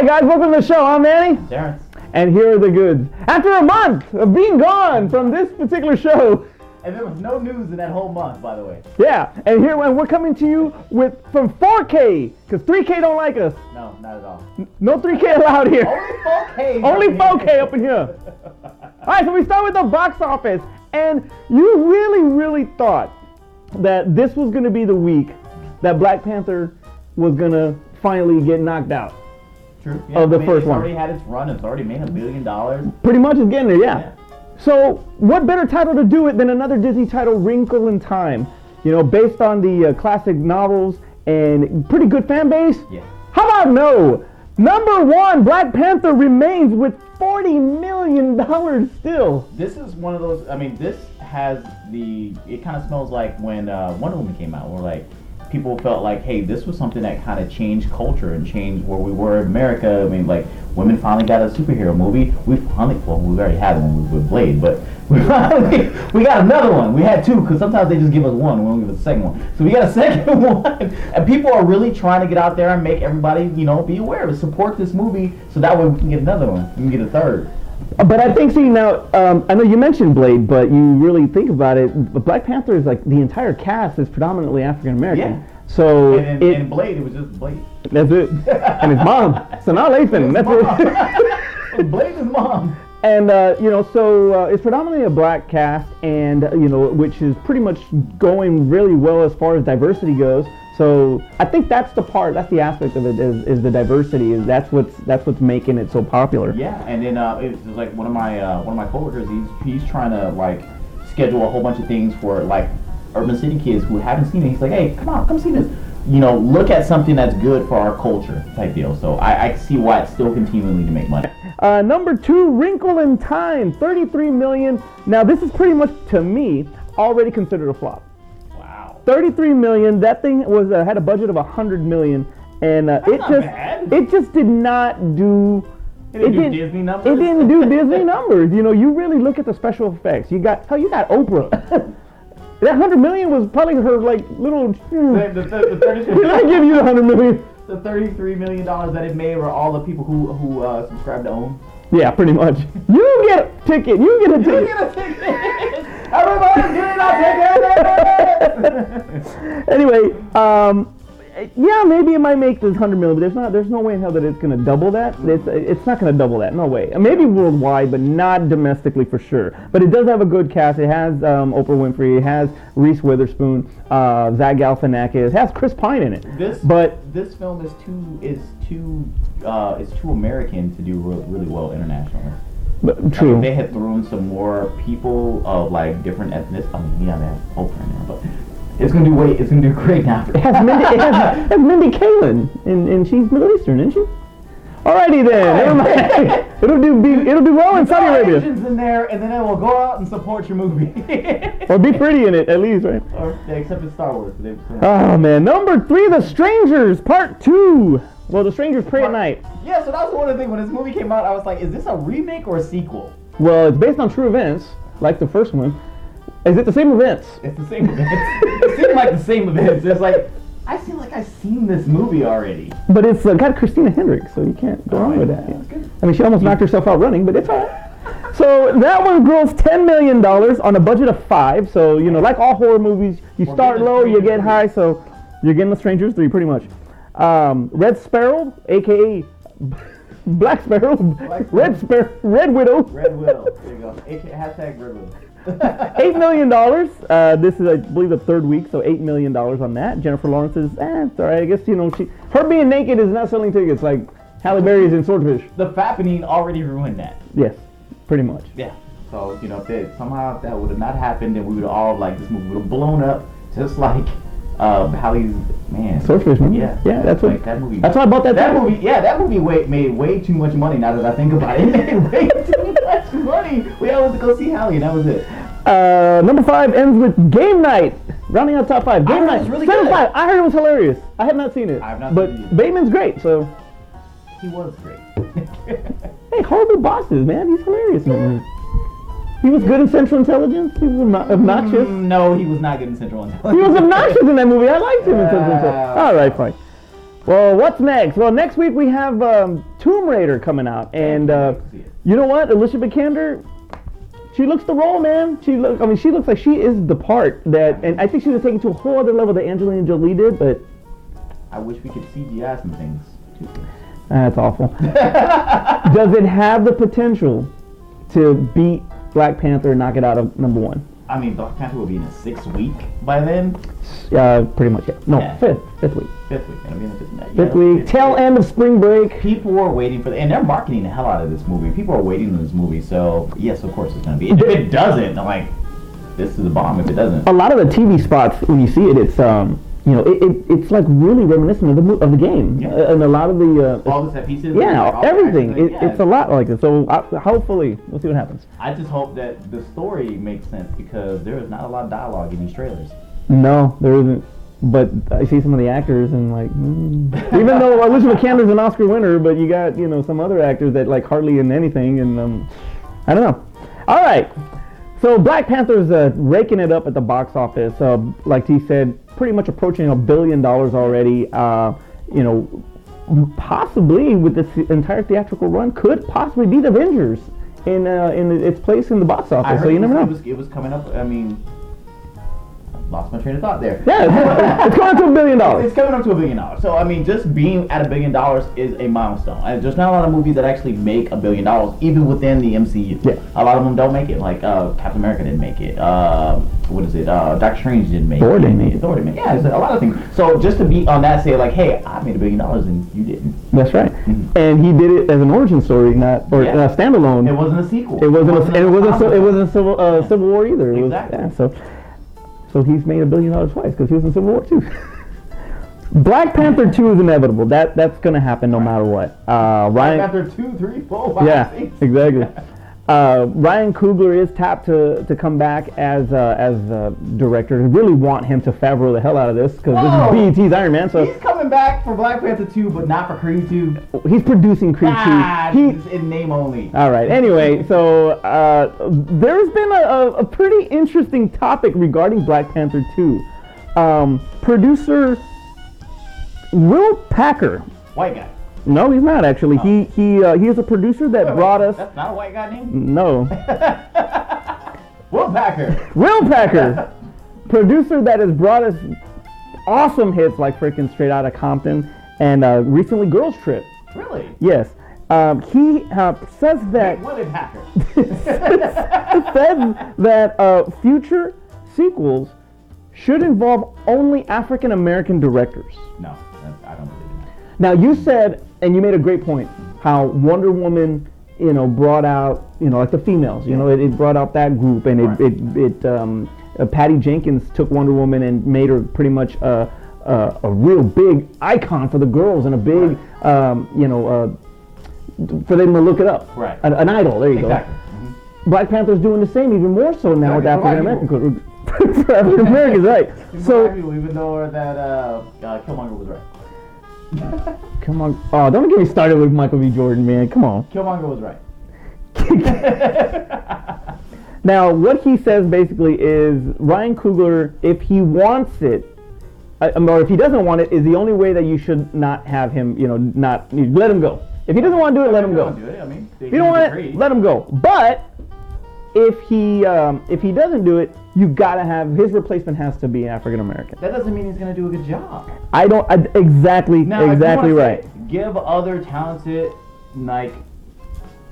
Hi guys, welcome to the show. I'm Manny. Terrence. And here are the goods. After a month of being gone from this particular show. And there was no news in that whole month, by the way. Yeah, and here we're coming to you from 4K, because 3K don't like us. No, not at all. No 3K allowed here. Only 4K. Only 4K up in here. Alright, so we start with the box office. And you really thought that this was going to be the week that Black Panther was going to finally get knocked out. True. Of the first one. It's already had its run. It's already made $1 billion. Pretty much it's getting there, yeah. So what better title to do it than another Disney title, Wrinkle in Time? You know, based on the classic novels and pretty good fan base. Yeah. How about no? Number one, Black Panther remains with $40 million still. This is one of those, I mean, this has it kind of smells like when Wonder Woman came out, where like people felt like, hey, this was something that kind of changed culture and changed where we were in America. I mean, like, women finally got a superhero movie. We already had one with Blade, but we got another one. We had two, because sometimes they just give us one, we don't give us a second one. So we got a second one, and people are really trying to get out there and make everybody, be aware of it, support this movie, so that way we can get another one, we can get a third. But I think, now, I know you mentioned Blade, but you really think about it, Black Panther is like, the entire cast is predominantly African American. Yeah. So and Blade, it was just Blade. That's it. And his mom, Sanaa Lathan. That's it. Blade is mom. And, so it's predominantly a black cast, and, which is pretty much going really well as far as diversity goes. So I think that's the aspect of it is the diversity. That's what's making it so popular. Yeah, and then it's like one of my coworkers. He's trying to like schedule a whole bunch of things for like urban city kids who haven't seen it. He's like, hey, come see this. Look at something that's good for our culture type deal. So I see why it's still continuing to make money. Number two, Wrinkle in Time, $33 million. Now this is pretty much, to me, already considered a flop. 33 million. That thing had a budget of 100 million, and it just did not do. It didn't do Disney numbers. It didn't do Disney numbers. You really look at the special effects. You got Oprah. That 100 million was probably her like little. The 33, did I give you the 100 million? The $33 million that it made were all the people who subscribed to OWN. Yeah, pretty much. You get a ticket. You get a ticket. Everybody's getting a ticket. Anyway, yeah, maybe it might make this 100 million, but there's no way in hell that it's gonna double that. It's not gonna double that. No way. Maybe worldwide, but not domestically for sure. But it does have a good cast. It has Oprah Winfrey. It has Reese Witherspoon, Zach Galifianakis. It has Chris Pine in it. This film is too American to do really well internationally. But, true. I mean, they had thrown some more people of like different ethnicities. I mean, yeah, they have Oprah in there, but it's gonna do great now. It has Mindy Kaling, and she's Middle Eastern, isn't she? Alrighty then. Never mind. It'll do well in Saudi Arabia. Asians in there, and then they will go out and support your movie. Or be pretty in it, at least, right? Or except in Star Wars. Oh man, number 3, The Strangers, Part 2. Well, The Strangers Pray at Night. Yeah, so that was one of the things. When this movie came out, I was like, is this a remake or a sequel? Well, it's based on true events, like the first one. Is it the same events? It's the same events. It seemed like the same events. It's like, I feel like I've seen this movie already. But it's got Christina Hendricks, so you can't go wrong with that. That's good. I mean, she almost knocked herself out running, but it's all right. So that one grossed $10 million on a budget of 5. So, like all horror movies, you start low, you get high, so you're getting The Strangers 3 pretty much. Red Sparrow, a.k.a. Black Sparrow, Red Widow. Red Widow, there you go. Hashtag Red Widow. $8 million. This is, I believe, the third week, so $8 million on that. Jennifer Lawrence is, it's all right. I guess, her being naked is not selling tickets like Halle Berry is in Swordfish. The fappening already ruined that. Yes, pretty much. Yeah. So, if somehow that would have not happened, then we would all, this movie would have blown up just like Halle's, man. Swordfish movie? Yeah. Yeah, that's what. That movie. That's why I bought that. That movie. Yeah, that movie made way too much money. Now that I think about it, it made way too much money. We all went to go see Halle, and that was it. Number 5 ends with Game Night. Rounding out top 5. Game Night. It was really good. 5. I heard it was hilarious. I have not seen it. I have not but seen it either. Bateman's great, so. He was great. Hey, horrible bosses, man. He's hilarious. Man. He was good in Central Intelligence. He was obnoxious. No, he was not good in Central Intelligence. He was obnoxious in that movie. I liked him in Central Intelligence. All right, fine. Well, what's next? Well, next week we have Tomb Raider coming out, and you know what? Alicia Vikander, she looks the role, man. She looks like she is the part that, and I think she was taken to a whole other level that Angelina Jolie did, but I wish we could CGI some things. That's awful. Does it have the potential to beat Black Panther and knock it out of number one? I mean, Black Panther will be in a 6th week by then. Pretty much, yeah. No, Yeah. fifth week. 5th week. It'll be in the 5th, Fifth week, tail end of spring break. People are waiting for and they're marketing the hell out of this movie. People are waiting on this movie, so yes, of course it's gonna be. If it doesn't, I'm like, this is a bomb. If it doesn't, A lot of the TV spots, when you see it, it's it's like really reminiscent of the game, Yeah. And a lot of the all the set pieces, yeah, like, all the everything. action things, It's a lot like this. So hopefully, we'll see what happens. I just hope that the story makes sense because there is not a lot of dialogue in these trailers. No, there isn't. But I see some of the actors and like, even though Alicia Vikander's an Oscar winner, but you got some other actors that like hardly in anything, and I don't know. All right, so Black Panther's raking it up at the box office. Like he said, pretty much approaching $1 billion already. Possibly with this entire theatrical run, could possibly be the Avengers in its place in the box office. So you never know. It was coming up. I mean, lost my train of thought there. Yeah, it's going to $1 billion. It's coming up to $1 billion. So I mean, just being at $1 billion is a milestone. And there's not a lot of movies that actually make $1 billion, even within the MCU. Yeah. A lot of them don't make it. Like Captain America didn't make it. What is it? Doctor Strange didn't make it. Thor didn't make it. Thor didn't make it. Yeah, there's a lot of things. So just to be on that, say like, hey, I made $1 billion and you didn't. That's right. Mm-hmm. And he did it as an origin story, not a standalone. It wasn't a sequel. It wasn't Civil War either. Exactly. So he's made $1 billion twice because he was in Civil War too. Black Panther 2 is inevitable. That's going to happen no matter what. Black Panther 2, 3, 4, 5, yeah, 6. exactly. Ryan Coogler is tapped to come back as director. I really want him to Favreau the hell out of this because this is BET's Iron Man. So he's coming back for Black Panther 2, but not for Creed 2. He's producing Creed 2. He's in name only. All right. Anyway, so there's been a pretty interesting topic regarding Black Panther 2. Producer Will Packer. White guy. No, he's not actually. Oh. He is a producer that brought us. That's not a white guy name? No. Will Packer. Will Packer, producer that has brought us awesome hits like freaking Straight Outta Compton and recently Girls Trip. Really? Yes. He says that. Willie Packer. said that future sequels should involve only African American directors. No, I don't believe in that. Now you said, and you made a great point, how Wonder Woman, brought out, like the females, it brought out that group, and Patty Jenkins took Wonder Woman and made her pretty much a real big icon for the girls and a big, for them to look it up. Right. An idol. There you Exactly. go. Mm-hmm. Black Panther's doing the same, even more so now with African American. For African Americans, right? So even though that Killmonger was right. Come on. Oh, don't get me started with Michael B. Jordan, man. Come on. Killmonger was right. Now, what he says basically is Ryan Coogler, if he wants it, or if he doesn't want it, is the only way that you should not have him, not let him go. If he doesn't want to do it, let him go. If you don't want it, let him go. But if he doesn't do it, you've got to have his replacement has to be African American. That doesn't mean he's going to do a good job. Exactly right. Give other talented, like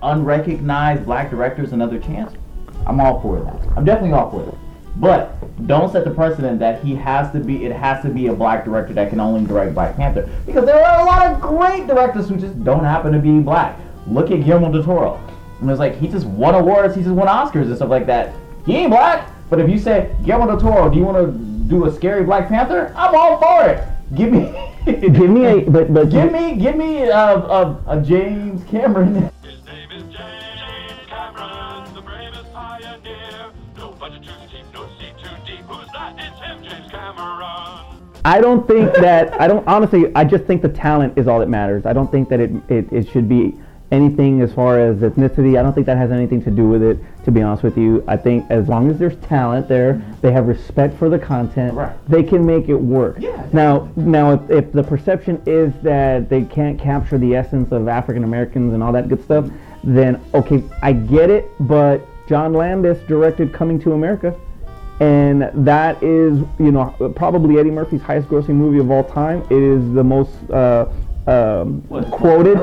unrecognized black directors another chance. I'm all for that. I'm definitely all for that. But don't set the precedent that it has to be a black director that can only direct Black Panther. Because there are a lot of great directors who just don't happen to be black. Look at Guillermo del Toro. And it's like, he just won awards, he just won Oscars and stuff like that. He ain't black, but if you say, Guillermo del Toro, do you want to do a scary Black Panther? I'm all for it. Give me a James Cameron. His name is James Cameron, the bravest pioneer. No budget too steep, no sea too deep. Who's that? It's him, James Cameron. I just think the talent is all that matters. I don't think that it should be anything as far as ethnicity. I don't think that has anything to do with it, to be honest with you. I think as long as there's talent there, they have respect for the content, they can make it work. Yeah. Now, if the perception is that they can't capture the essence of African Americans and all that good stuff, then okay, I get it, but John Landis directed Coming to America, and that is, you know, probably Eddie Murphy's highest grossing movie of all time. It is the most quoted.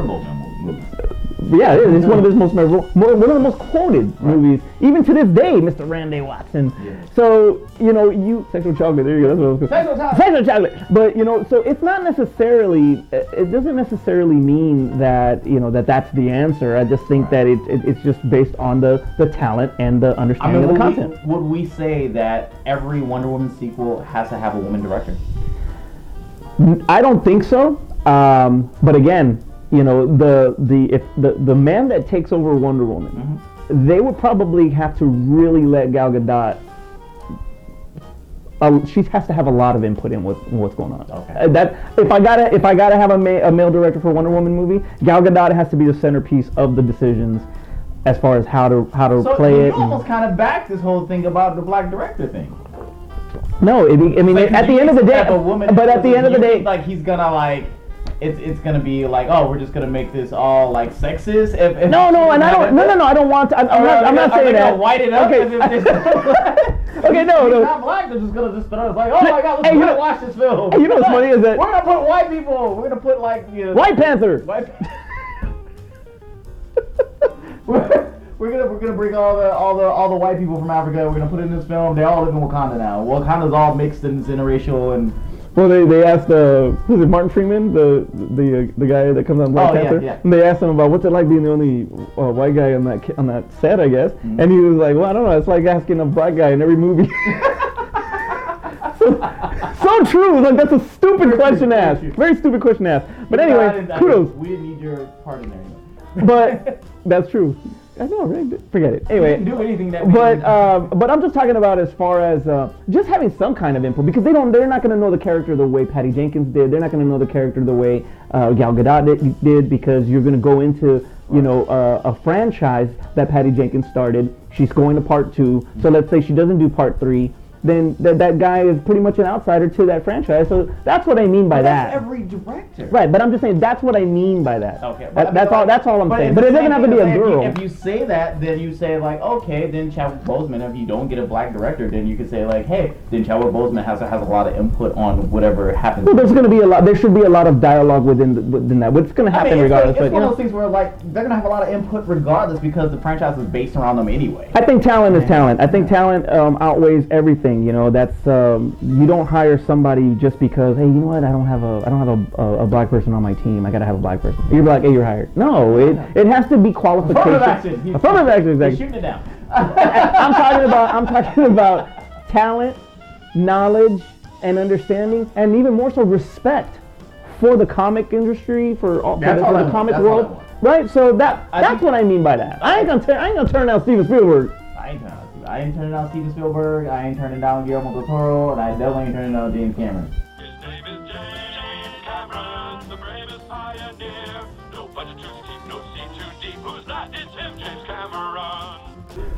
Yeah, it is. It's one of his most memorable, one of the most quoted movies, even to this day, Mr. Randy Watson. Yeah. So, you know, sexual chocolate, there you go, that's what I was going to say. Sexual chocolate! But, you know, so it's not necessarily, it doesn't necessarily mean that, you know, that's the answer. I just think that it's just based on the talent and the understanding of the content. Would we say that every Wonder Woman sequel has to have a woman director? I don't think so. But again, you know, the man that takes over Wonder Woman, they would probably have to really let Gal Gadot. She has to have a lot of input in what's going on. Okay. That if I gotta have a male director for Wonder Woman movie, Gal Gadot has to be the centerpiece of the decisions as far as how to play it. So you almost kind of back this whole thing about the black director thing. No, I mean, like, at the end of the day, but at the end of the day, like he's gonna like. It's gonna be like, oh, we're just gonna make this all like sexist. No, I don't want to. I'm not saying that. White it up. Okay, okay, no. He's not black. They're just gonna just like, oh my God, let's watch this film. You know what's funny is that we're gonna put white people. We're gonna put like White Panther. We're gonna bring all the white people from Africa. We're gonna put in this film. They all live in Wakanda now. Wakanda's all mixed and interracial and. Well, they asked was it Martin Freeman, the guy that comes on Black Panther? Yeah. And they asked him about what's it like being the only white guy on that set, I guess. Mm-hmm. And he was like, well, I don't know. It's like asking a black guy in every movie. so true. Like that's a stupid question to ask. Very stupid question to ask. But anyway, kudos. We didn't need your part in there. But that's true. I know, right? Forget it. Anyway, we didn't do anything that. But I'm just talking about as far as just having some kind of input, because they're not going to know the character the way Patty Jenkins did. They're not going to know the character the way Gal Gadot did, because you're going to go into a franchise that Patty Jenkins started. She's going to part 2. So let's say she doesn't do part 3. Then that guy is pretty much an outsider to that franchise. So that's what I mean by that. That's every director. Right, but I'm just saying that's what I mean by that. Okay. That's all I'm saying. But it doesn't have to be a girl. If you say that, then you say like, okay, then Chadwick Boseman, if you don't get a black director, then you could say like, hey, then Chadwick Boseman has a lot of input on whatever happens. Well, there should be a lot of dialogue within that. What's going to happen regardless. It's one of those things where like they're going to have a lot of input regardless, because the franchise is based around them anyway. I think talent is talent. I think talent outweighs everything. You know, that's you don't hire somebody just because, hey, you know what, I don't have a black person on my team. I gotta have a black person. You're like, hey, you're hired. No, it has to be qualification. Affirmative action, exactly. Shooting it down. I'm talking about talent, knowledge, and understanding, and even more so respect for the comic industry, for the comic world. Right. So that's what I mean by that. I ain't gonna turn down Steven Spielberg. I ain't turning down Steven Spielberg, I ain't turning down Guillermo del Toro, and I definitely ain't turning down James Cameron. His name is James Cameron, the bravest pioneer. No budget too steep, no sea too deep. Who's that? It's him, James Cameron.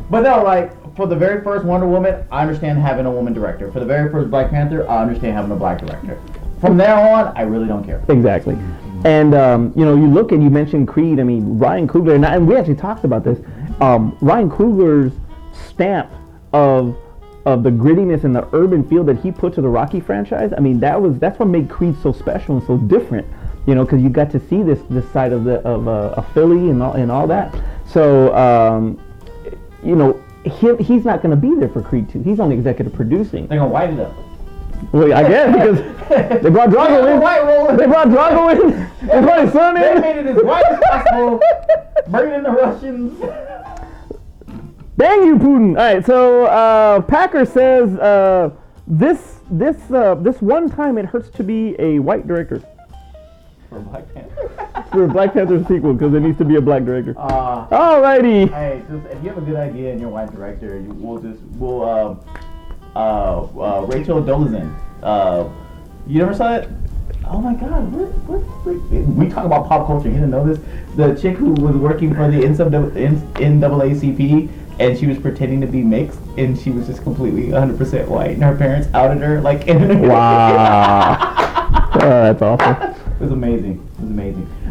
But no, like, for the very first Wonder Woman, I understand having a woman director. For the very first Black Panther, I understand having a black director. From there on, I really don't care. Exactly. And, you look and you mentioned Creed. I mean, Ryan Coogler, and we actually talked about this. Ryan Coogler's stamp of the grittiness and the urban feel that he put to the Rocky franchise. I mean, that's what made Creed so special and so different. You know, because you got to see this side of a Philly and all that. So he's not going to be there for Creed 2. He's only executive producing. They're gonna white it up. Well, I guess because they brought Drago in. They brought Drago in. They brought his son in. They made it as white as possible. Bringing in the Russians. Dang you, Putin! All right, so Packer says this one time it hurts to be a white director. For Black Panther. For a Black Panther sequel, because there needs to be a black director. Alrighty. Hey, if you have a good idea and you're a white director, we'll Rachel Dolezal. You never saw it? Oh my God! We talk about pop culture. You didn't know this? The chick who was working for the NAACP, and she was pretending to be mixed, and she was just completely 100% white, and her parents outed her like. Wow. Oh, that's awesome. It was amazing.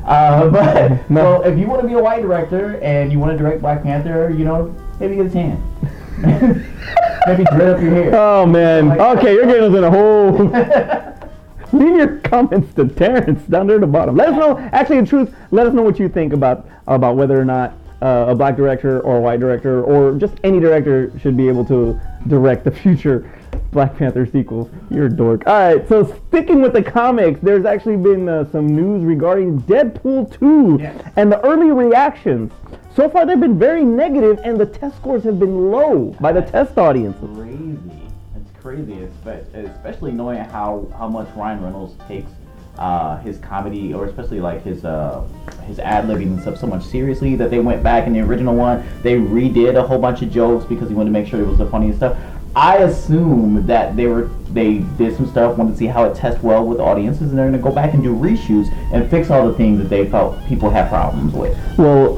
But so if you want to be a white director and you want to direct Black Panther, maybe get a tan. Maybe dread up your hair. Oh man. Okay, you're getting us in a whole. Leave your comments to Terrence down there at the bottom. Let us know. Actually, in truth, let us know what you think about whether or not a black director or a white director or just any director should be able to direct the future Black Panther sequels. You're a dork. All right, so sticking with the comics, there's actually been some news regarding Deadpool 2 and the early reactions. So far, they've been very negative, and the test scores have been low by the test audiences. It's crazy, especially knowing how much Ryan Reynolds takes his comedy, or especially like his ad-libbing and stuff so much seriously, that they went back in the original one, they redid a whole bunch of jokes because he wanted to make sure it was the funniest stuff. I assume that they did some stuff, wanted to see how it tests well with audiences, and they're going to go back and do reshoots and fix all the things that they felt people had problems with. Well,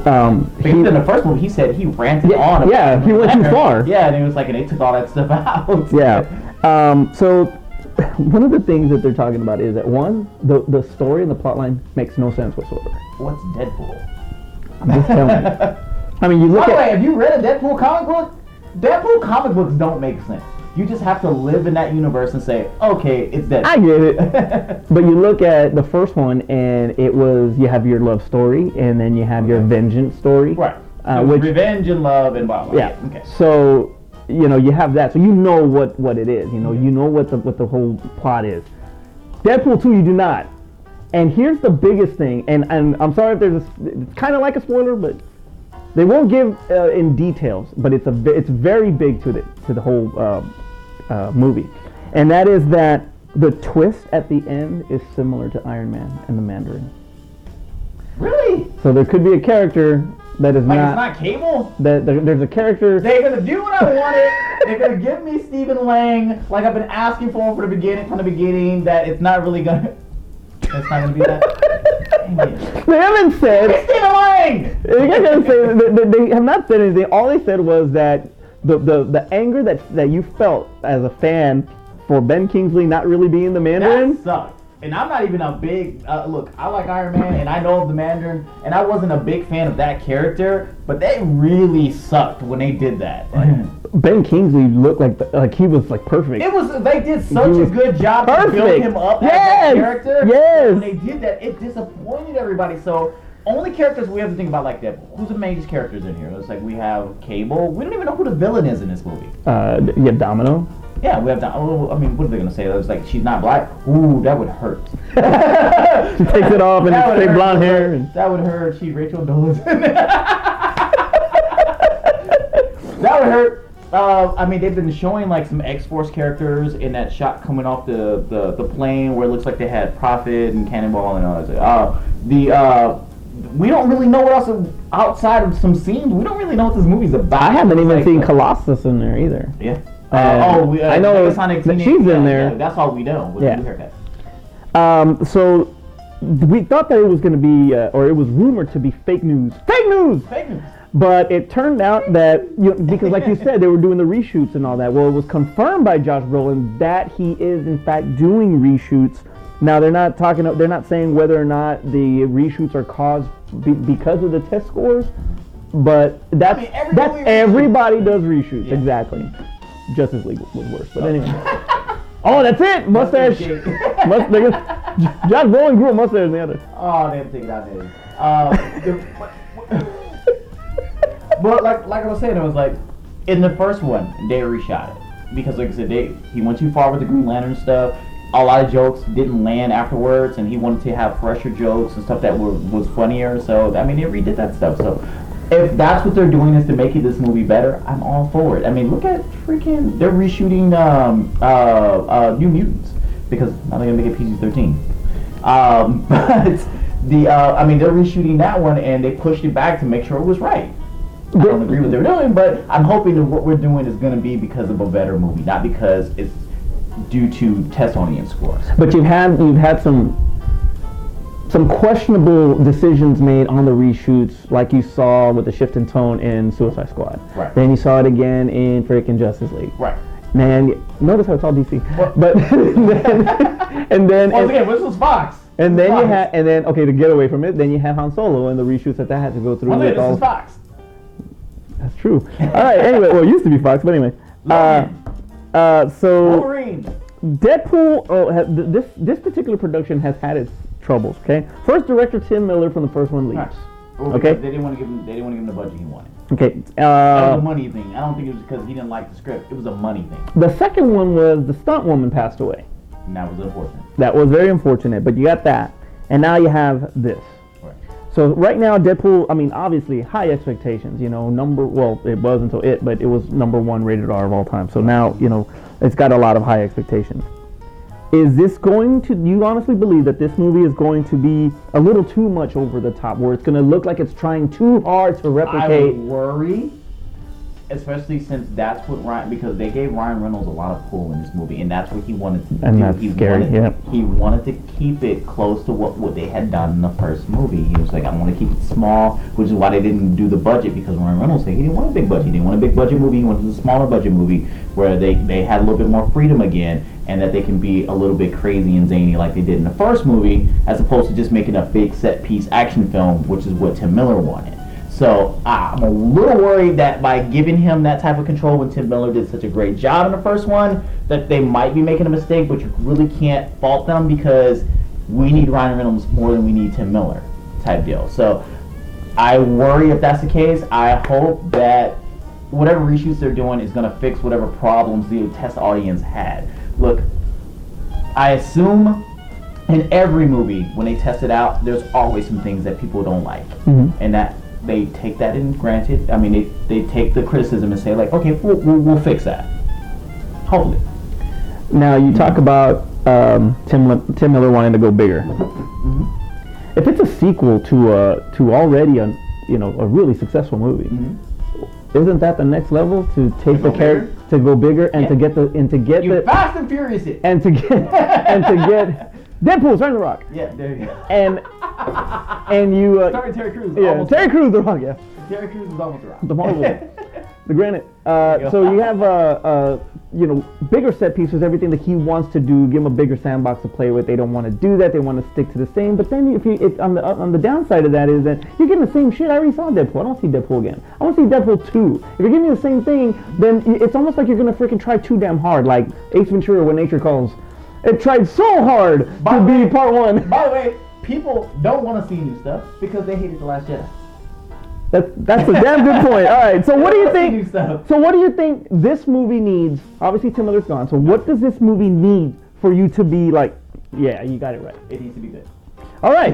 because in the first one, he said he ranted on. Yeah, he went too far. Yeah, and it was like, and they took all that stuff out. Yeah. So one of the things that they're talking about is that one, the story and the plotline makes no sense whatsoever. What's Deadpool? I'm just telling you. I mean, you look By the way, have you read a Deadpool comic book? Deadpool comic books don't make sense. You just have to live in that universe and say, okay, it's Deadpool. I get it. But you look at the first one, and you have your love story, and then you have your vengeance story. Right. Which, revenge and love and blah, blah. Yeah. Okay. So, you have that. So you know what it is. You know what the whole plot is. Deadpool 2, you do not. And here's the biggest thing, and I'm sorry if it's kind of like a spoiler, but they won't give in details, but it's very big to the whole movie, and that is that the twist at the end is similar to Iron Man and the Mandarin. Really? So there could be a character that is it's not Cable? There's a character. They're gonna do what I wanted. They're gonna give me Stephen Lang, like I've been asking for from the beginning. That it's not really gonna. It's not gonna be that. They haven't said. It's Stephen Lang. They have not said anything. All they said was that the anger that you felt as a fan for Ben Kingsley not really being the Mandarin. That sucked. And I'm not even a big look. I like Iron Man, and I know of the Mandarin, and I wasn't a big fan of that character. But they really sucked when they did that. Ben Kingsley looked like he was like perfect. They did such a good job to build him up as that character. Yes. When they did that, it disappointed everybody. So only characters we have to think about like Deadpool. Who's the major characters in here? It's like we have Cable. We don't even know who the villain is in this movie. You have Domino. Yeah, we have to. I mean, what are they gonna say? It's like she's not black. Ooh, that would hurt. She takes it off and it's straight blonde hair. That would hurt. She's Rachel Dolezal. That would hurt. I mean, they've been showing like some X-Force characters in that shot coming off the plane where it looks like they had Prophet and Cannonball and all that. We don't really know what else outside of some scenes. We don't really know what this movie's about. I haven't even seen Colossus in there either. Yeah. I know that she's in there. Yeah, that's all we know. With the haircut. So we thought that it was going to be, or it was rumored to be fake news. Fake news. But it turned out that because, like you said, they were doing the reshoots and all that. Well, it was confirmed by Josh Brolin that he is in fact doing reshoots. Now they're not saying whether or not the reshoots are caused because of the test scores, but everybody does reshoots. Yeah. Exactly. Justice League was worse, but anyway. Oh, that's it. Mustache. Josh Brolin grew a mustache in the other. Oh, they didn't take it out there. But like I was saying, it was like in the first one they reshot it because, like I said, he went too far with the Green Lantern stuff. A lot of jokes didn't land afterwards, and he wanted to have fresher jokes and stuff that was funnier. So I mean, they redid that stuff. So if that's what they're doing is to make this movie better, I'm all for it. I mean, look at they're reshooting New Mutants because now they're gonna make it PG-13. But they're reshooting that one and they pushed it back to make sure it was right. I don't agree with what they're doing, but I'm hoping that what we're doing is gonna be because of a better movie, not because due to test audience scores. But you've had some questionable decisions made on the reshoots, like you saw with the shift in tone in Suicide Squad. Right. Then you saw it again in freaking Justice League. Right. Man, notice how it's all DC. What? But and then Once again, this was Fox. and then you had okay, to get away from it, then you had Han Solo and the reshoots that had to go through. Once with again, all, this is Fox. That's true. All right. Anyway, well, it used to be Fox, but anyway. So Wolverine. Deadpool. This particular production has had its troubles. Okay. First, director Tim Miller from the first one leaves. Right. Well, Okay. They didn't want to give him. They didn't want to give him the budget he wanted. Okay. That was a money thing. I don't think it was because he didn't like the script. It was a money thing, The second one was the stunt woman passed away. and that was unfortunate. That was very unfortunate, but you got that, and now you have this. Right. So right now, Deadpool. I mean, obviously, high expectations. You know, it was until but it was #1 rated R of all time. So now, it's got a lot of high expectations. Is this going to? You honestly believe that this movie is going to be a little too much over the top, where it's going to look like it's trying too hard to I replicate? would worry, especially since that's what because they gave Ryan Reynolds a lot of pull in this movie, and that's what he wanted to And do. that's he scary, wanted, yeah. He wanted to keep it close to what they had done in the first movie. He was like, I want to keep it small, which is why they didn't do the budget, because Ryan Reynolds said he didn't want a big budget. He didn't want a big budget movie. He wanted a smaller budget movie where they had a little bit more freedom again, and that they can be a little bit crazy and zany like they did in the first movie, as opposed to just making a big set piece action film, which is what Tim Miller wanted. So I'm a little worried that by giving him that type of control when Tim Miller did such a great job in the first one, that they might be making a mistake, but you really can't fault them because we need Ryan Reynolds more than we need Tim Miller type deal. So I worry if that's the case. I hope that whatever reshoots they're doing is going to fix whatever problems the test audience had. Look, I assume in every movie when they test it out, there's always some things that people don't like, and that they take that in granted. I mean, they take the criticism and say like, okay, we'll fix that. Hopefully. Now you talk about Tim Miller wanting to go bigger. If it's a sequel to already a really successful movie, isn't that the next level to take the character to go bigger and to get You Fast and Furious it. and to get Deadpool, Turn the Rock. Yeah, there you go. And you Sorry, Terry Crews. Terry Crews, the Rock, yeah. Terry Crews is almost around. The Marvel, the granite. So you have bigger set pieces, everything that he wants to do. Give him a bigger sandbox to play with. They don't want to do that. They want to stick to the same. But then on the downside of that is that you're getting the same shit. I already saw Deadpool. I don't see Deadpool again. I want to see Deadpool 2. If you're giving me the same thing, then it's almost like you're gonna freaking try too damn hard, like Ace Ventura: When Nature Calls. It tried so hard to be part 1. By the way, people don't want to see new stuff because they hated The Last Jedi. That's a damn good point. All right, so what do you New think? stuff. So what do you think this movie needs? Obviously, Tim Miller's gone. So what does this movie need for you to be like, yeah, you got it right? It needs to be good. All right.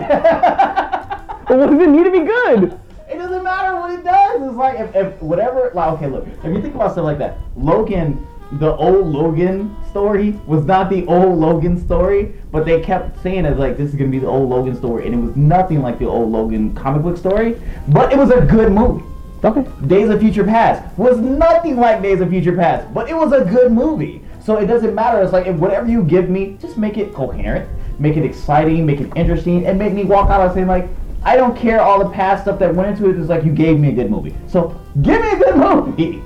Well, what does it need to be good? It doesn't matter what it does. It's like if whatever. Like, okay, look. If you think about stuff like that, Logan. The old Logan story was not the old Logan story, but they kept saying it like this is gonna be the old Logan story, and it was nothing like the old Logan comic book story, but it was a good movie. Okay. Days of Future Past was nothing like Days of Future Past, but it was a good movie. So it doesn't matter. It's like if whatever you give me, just make it coherent, make it exciting, make it interesting, and make me walk out and saying like, I don't care all the past stuff that went into it. It's like you gave me a good movie. So give me a good movie.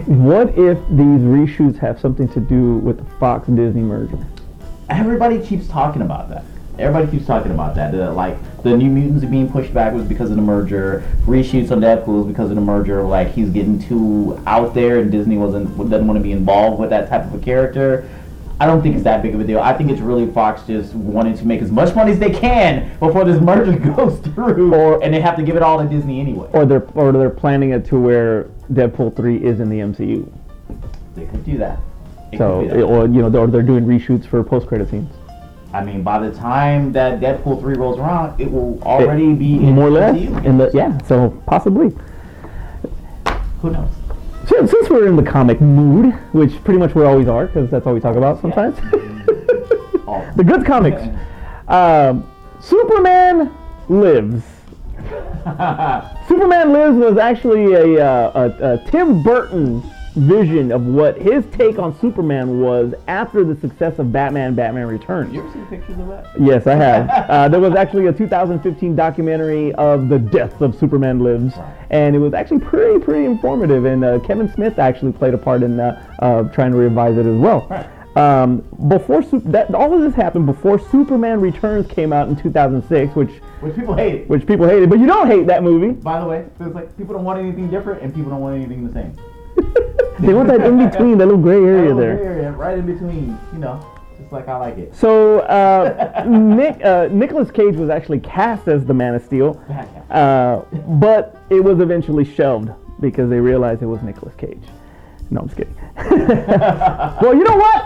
What if these reshoots have something to do with the Fox Disney merger? Everybody keeps talking about that. Like the New Mutants are being pushed back was because of the merger. Reshoots on Deadpool is because of the merger. Like he's getting too out there, and Disney doesn't want to be involved with that type of a character. I don't think it's that big of a deal. I think it's really Fox just wanting to make as much money as they can before this merger goes through, and they have to give it all to Disney anyway. Or they're planning it to where Deadpool 3 is in the MCU. They could do that. Or they're doing reshoots for post-credit scenes. I mean, by the time that Deadpool 3 rolls around, it will already be in more or less MCU. So possibly. Who knows? Since we're in the comic mood, which pretty much we always are, because that's all we talk about sometimes. The good comics. Superman Lives. Superman Lives was actually a Tim Burton vision of what his take on Superman was after the success of Batman Returns. You ever seen pictures of that? Yes, I have. There was actually a 2015 documentary of the death of Superman Lives, and it was actually pretty informative. And Kevin Smith actually played a part in trying to revise it as well. Right. All of this happened before Superman Returns came out in 2006, which people hated. Which people hated, but you don't hate that movie. By the way, so it's like people don't want anything different, and people don't want anything the same. They want that in between, that little gray area there. Gray area, right in between, just like I like it. So Nicolas Cage was actually cast as the Man of Steel, but it was eventually shelved because they realized it was Nicolas Cage. No, I'm just kidding. Well, you know what?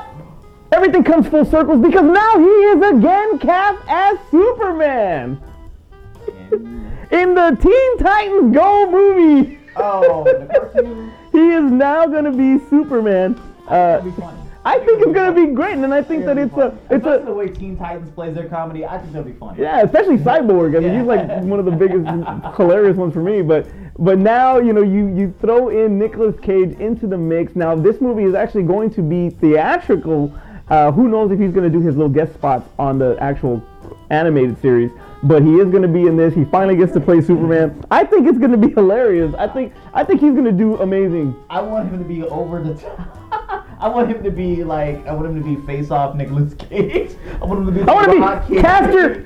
Everything comes full circles because now he is again cast as Superman in the Teen Titans Go movie. Oh, the cartoon. He is now going to be Superman. It'll be funny. I think it's going to be great, and I think that it's the way Teen Titans plays their comedy. I think that'll be funny. Yeah, especially Cyborg. I mean, he's like one of the biggest, hilarious ones for me. But now you throw in Nicolas Cage into the mix. Now this movie is actually going to be theatrical. Who knows if he's going to do his little guest spots on the actual animated series? But he is going to be in this. He finally gets to play Superman. I think it's going to be hilarious. I think he's going to do amazing. I want him to be over the top. I want him to be Face Off Nicolas Cage. I want him to be Castor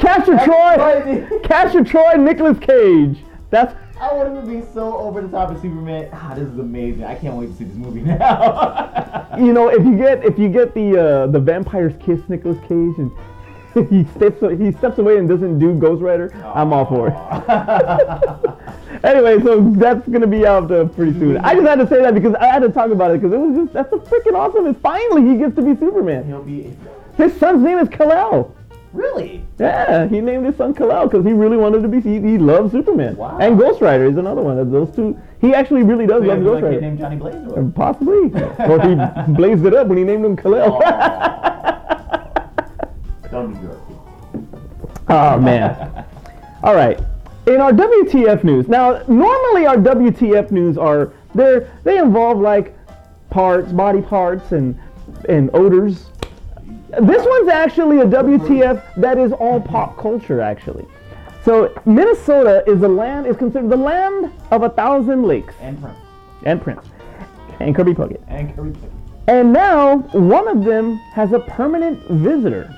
Troy Nicolas Cage. I want him to be so over the top of Superman. This is amazing. I can't wait to see this movie now. If you get the Vampire's Kiss Nicolas Cage and he steps away and doesn't do Ghost Rider, I'm all for it. Anyway, so that's gonna be out pretty soon. I just had to say that because I had to talk about it because that's a freaking awesome. It's finally he gets to be Superman. His son's name is Kal-El. Really? Yeah, he named his son Kal-El because he really wanted to be. He loves Superman. Wow. And Ghost Rider is another one of those two. He actually really does love Ghost Rider. He named Johnny Blaze? Or? Possibly. Or he blazed it up when he named him Kal-El. Don't be good. Oh man. All right. In our WTF news, now normally our WTF news they involve like body parts and odors. This one's actually a WTF that is all pop culture actually. So Minnesota is considered the land of 1,000 lakes. And Prince. And Kirby Puckett. And now one of them has a permanent visitor.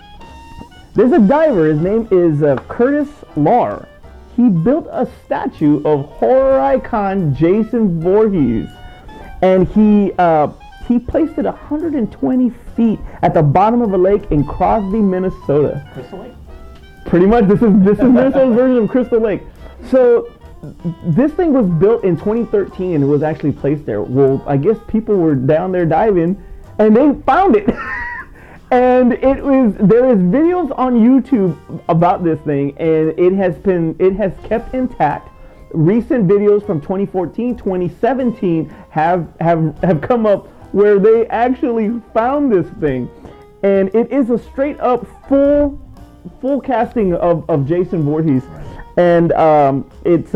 There's a diver. His name is Curtis Lahr. He built a statue of horror icon Jason Voorhees, and he placed it 120 feet at the bottom of a lake in Crosby, Minnesota. Crystal Lake? Pretty much. This is Minnesota's version of Crystal Lake. So this thing was built in 2013 and it was actually placed there. Well, I guess people were down there diving and they found it. And there is videos on YouTube about this thing, and it has kept intact. Recent videos from 2014, 2017 have come up where they actually found this thing, and it is a straight up full casting of Jason Voorhees, and it's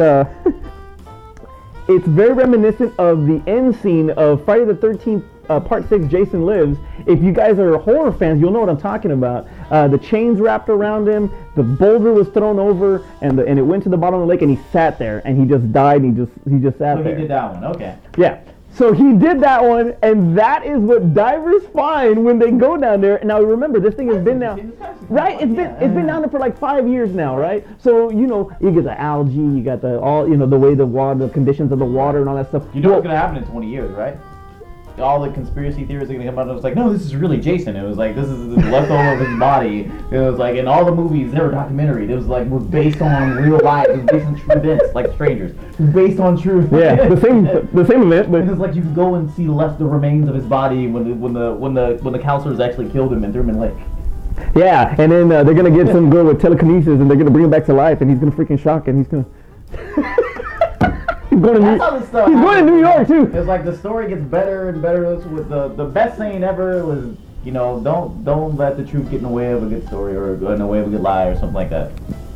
very reminiscent of the end scene of Friday the 13th. Part 6, Jason Lives. If you guys are horror fans, you'll know what I'm talking about. The chains wrapped around him, the boulder was thrown over, and it went to the bottom of the lake, and he sat there, and he just died, and he just sat there. So he did that one, okay. Yeah. So he did that one, and that is what divers find when they go down there. Now remember, this thing has been down, right? It's been down there for like 5 years now, right? So you get the algae, you got the way the water, the conditions of the water, and all that stuff. You know what's gonna happen in 20 years, right? All the conspiracy theories are going to come out and it was like, no, this is really Jason. It was like, this is the leftover of his body. It was like, in all the movies, they were documentary. It was like, was based on real life. It was based on true events, like Strangers. It was based on true events. Yeah, the same event, but and it's like you can go and see the remains of his body when the counselors actually killed him and threw him in the lake. Yeah, and then they're going to get some girl with telekinesis and they're going to bring him back to life and he's going to freaking shock and he's going to... He's going to New York too. It's like the story gets better and better. With the best saying ever was, don't let the truth get in the way of a good story or in the way of a good lie or something like that.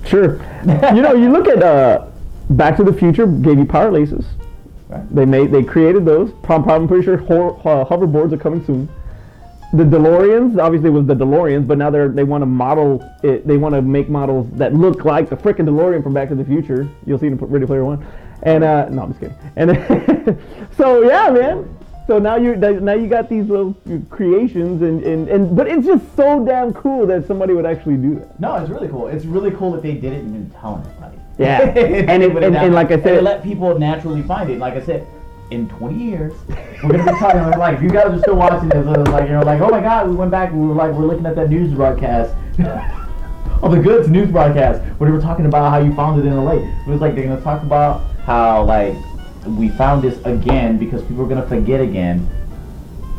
Sure. You look at Back to the Future gave you power laces. Right. They created those. I'm pretty sure hoverboards are coming soon. The DeLoreans, obviously it was the DeLoreans, but now they want to model it. They want to make models that look like the freaking DeLorean from Back to the Future. You'll see in Ready Player One. And no, I'm just kidding. And so yeah, man. So now you got these little creations and but it's just so damn cool that somebody would actually do that. No, it's really cool. It's really cool that they did it and didn't tell anybody. Yeah. and like I said, and they let people naturally find it. Like I said, in 20 years, we're gonna be talking like if you guys are still watching this, like you're like, oh my God, we went back and we're looking at that news broadcast. Oh, the Goods news broadcast where they were talking about how you found it in the lake. It was like they're gonna talk about how like we found this again because people are gonna forget again,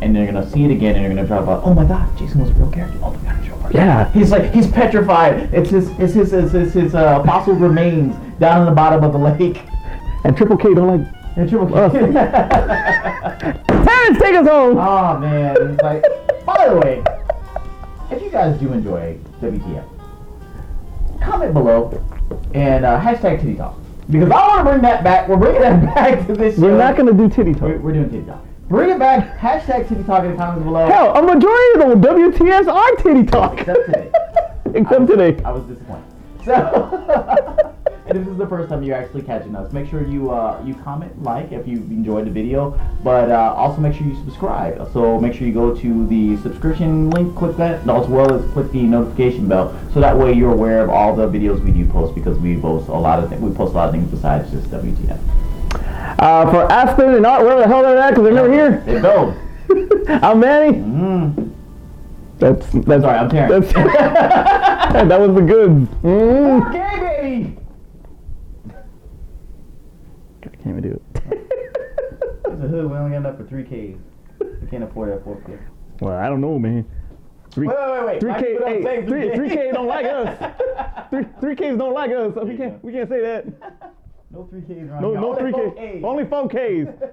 and they're gonna see it again, and they're gonna talk about, oh my God, Jason was a real character. Oh my God, he's a real person. Yeah. He's petrified. It's his fossil remains down in the bottom of the lake. And Triple K don't like. And Triple K. Terrence, take us home. Oh man, it's like. By the way, if you guys do enjoy WTF, comment below and hashtag Titty Talk. Because I want to bring that back. We're bringing that back to this show. We're not going to do Titty Talk. We're doing Titty Talk. Bring it back. Hashtag Titty Talk in the comments below. Hell, a majority of the WTFs are Titty Talk. Except today. Except today. I was disappointed. So, and if this is the first time you're actually catching us, make sure you comment, like if you enjoyed the video, but also make sure you subscribe. So make sure you go to the subscription link, click that, as well as click the notification bell, so that way you're aware of all the videos we do post, because we post a lot of things besides just WTF. For Aspen and Art, wherever the hell they're at, because they're never here. Hey, Bill. I'm Manny. That's Sorry, I'm Terrence. That was the goods. Okay, baby. Can't even do it. It's a hood. We only got enough for 3Ks. We can't afford that 4K. Well, I don't know, man. Wait. 3K, hey, 3K don't like us. 3Ks don't like us. So we can't say that. No 3Ks around No here. Only 3K. 4Ks. Only 4Ks.